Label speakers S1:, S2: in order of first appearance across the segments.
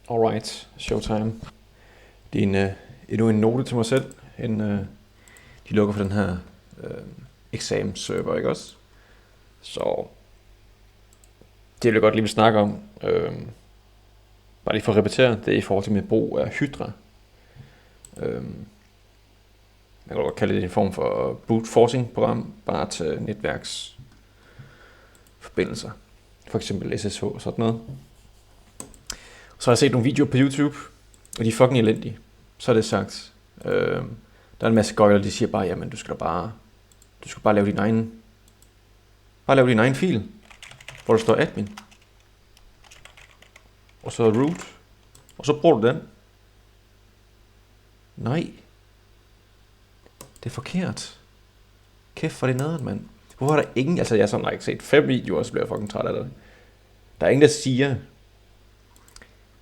S1: Alright, showtime. Det er endnu en note til mig selv. De lukker for den her eksamensserver, ikke også? Så det vil jeg godt lige vil snakke om. Bare lige for at repetere, det er i forhold til mit brug af Hydra. Man kan godt kalde det en form for brute forcing program, bare til netværksforbindelser. For eksempel SSH og sådan noget. Så har jeg set nogle videoer på YouTube, og de er fucking elendige. Så er det sagt. Der er en masse gøjler, de siger bare, jamen du skal bare lave din egen fil, hvor der står admin. Og så root. Og så bruger du den. Nej. Det er forkert. Kæft for det nederen, mand. Hvorfor er der ingen, altså jeg har sådan ikke set 5 videoer, så bliver jeg fucking træt af det. Der er ingen, der siger,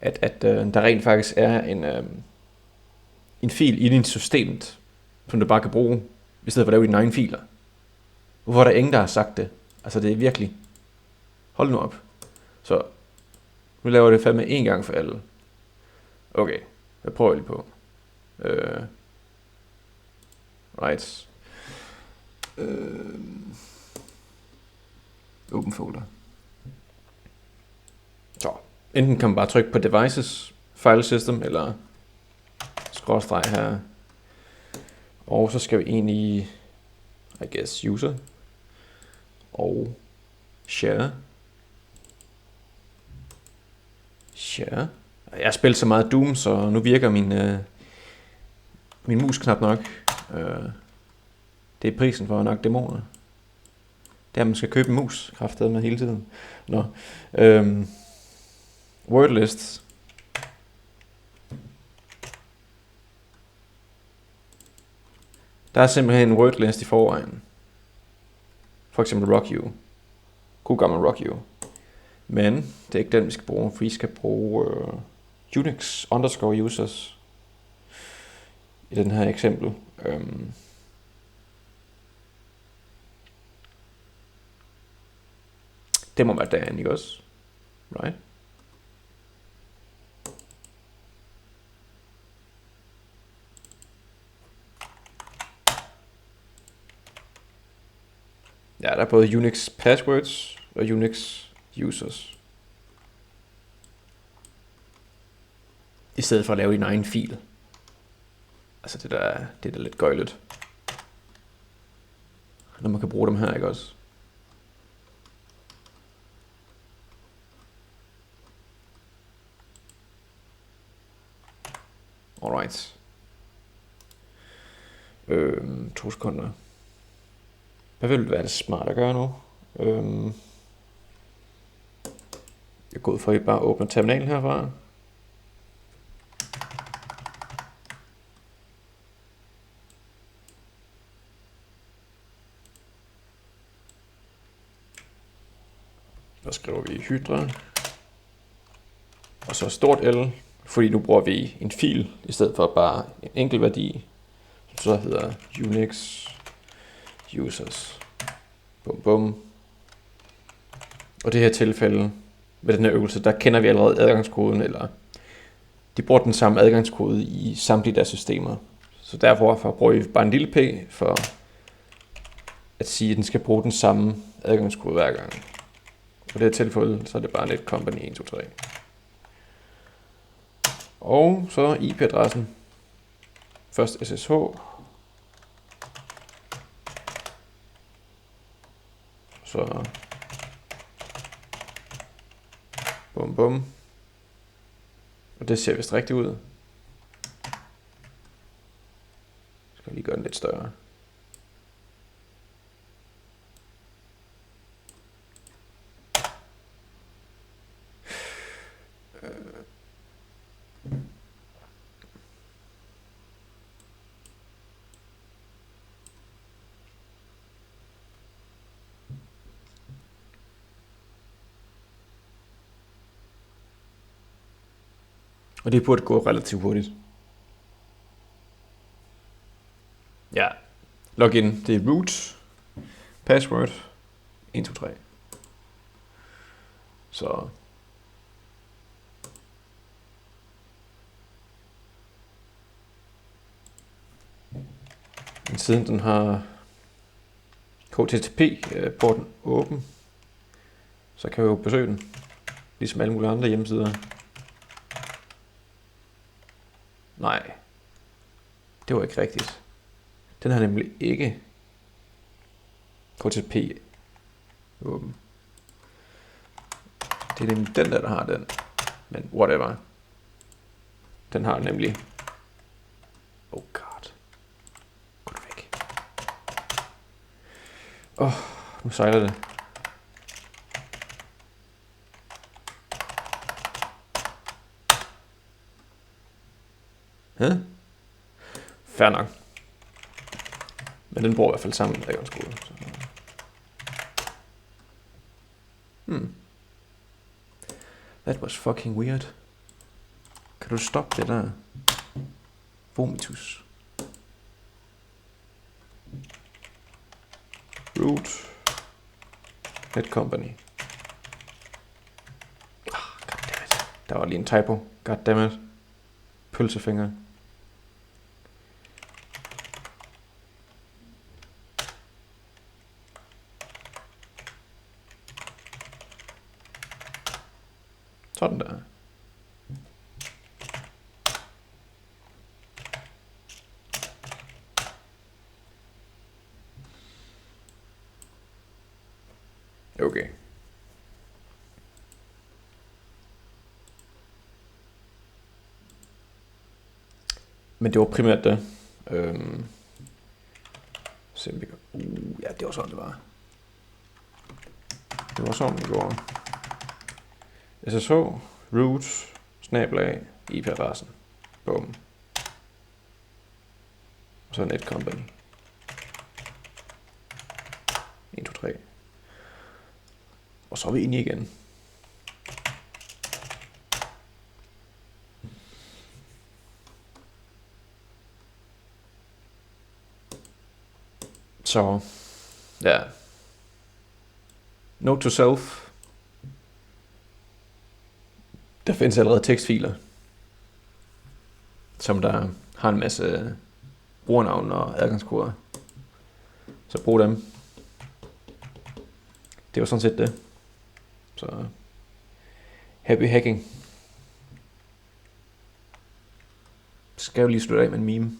S1: at der rent faktisk er en fil i din system, som du bare kan bruge, i stedet for at lave dine egne filer. Hvorfor er der ingen, der har sagt det? Altså det er virkelig. Hold nu op. Så nu laver jeg det fandme en gang for alle. Okay, jeg prøver lige på. Right. Open folder. Så, enten kan man bare trykke på devices, file system, eller skråstreg her. Og så skal vi ind i, I guess, user. Og share. Share. Jeg har spillet så meget Doom, så nu virker min mus knap nok. Det er prisen for nok dæmoner. Det er, at man skal købe en mus, kraftedet med hele tiden. Nå. Wordlist. Der er simpelthen en wordlist i forvejen. For eksempel rock you. God gammel rock you. Men det er ikke den, vi skal bruge. Vi skal bruge Unix underscore users. I den her eksempel. Det må være derinde, ikke også? Right? Ja, der er både Unix passwords og Unix users. I stedet for at lave din egen fil. Altså det er da lidt gøjlet. Når man kan bruge dem her, ikke også? Alright. 2 sekunder. Hvad vil være det smart at gøre nu? Jeg går ud for, at I bare åbner terminalen herfra. Så skriver vi Hydra. Og så stort L, fordi nu bruger vi en fil, i stedet for bare en enkelt værdi, som så hedder Unix users. Bum bum. Og det her tilfælde, med den her øvelse, der kender vi allerede adgangskoden, eller de bruger den samme adgangskode i samtlige deres systemer. Så derfor bruger vi bare en lille p, for at sige, at den skal bruge den samme adgangskode hver gang. For det her tilfælde, så er det bare netcompany 1, 2, 3. Og så IP-adressen. Først SSH. Så bum bum. Og det ser vist rigtigt ud. Skal jeg lige gøre den lidt større. Og det burde gå relativt hurtigt. Ja. Login, det er root. Password. 1, 2, 3. Så Siden den har HTTP-porten åben, så kan vi jo besøge den, ligesom alle mulige andre hjemmesider. Nej, det var ikke rigtigt. Den har nemlig ikke HTTP åben. Det er nemlig den der har den. Men whatever. Den har nemlig... Oh god. Gå væk. Nu sejler det. Ja? Fair nok. Men den bruger i hvert fald sammen med adgangskode. That was fucking weird. Kan du stoppe det der? Vomitus. Root. Netcompany. Goddammit. Der var lige en typo. Goddammit. Pølsefinger. Sådan der. Okay. Men det var primært det. Ja, det var sådan det var. Det var sådan det går. SSH, root, / IP-adressen. Bum. Og så netcompany. 1, 2, 3. Og så er vi inde igen. Så, ja. Note to self. Der findes allerede tekstfiler, som der har en masse brugernavn og adgangskoder. Så brug dem. Det var sådan set det. Så happy hacking. Skal jo lige slutte af med en meme.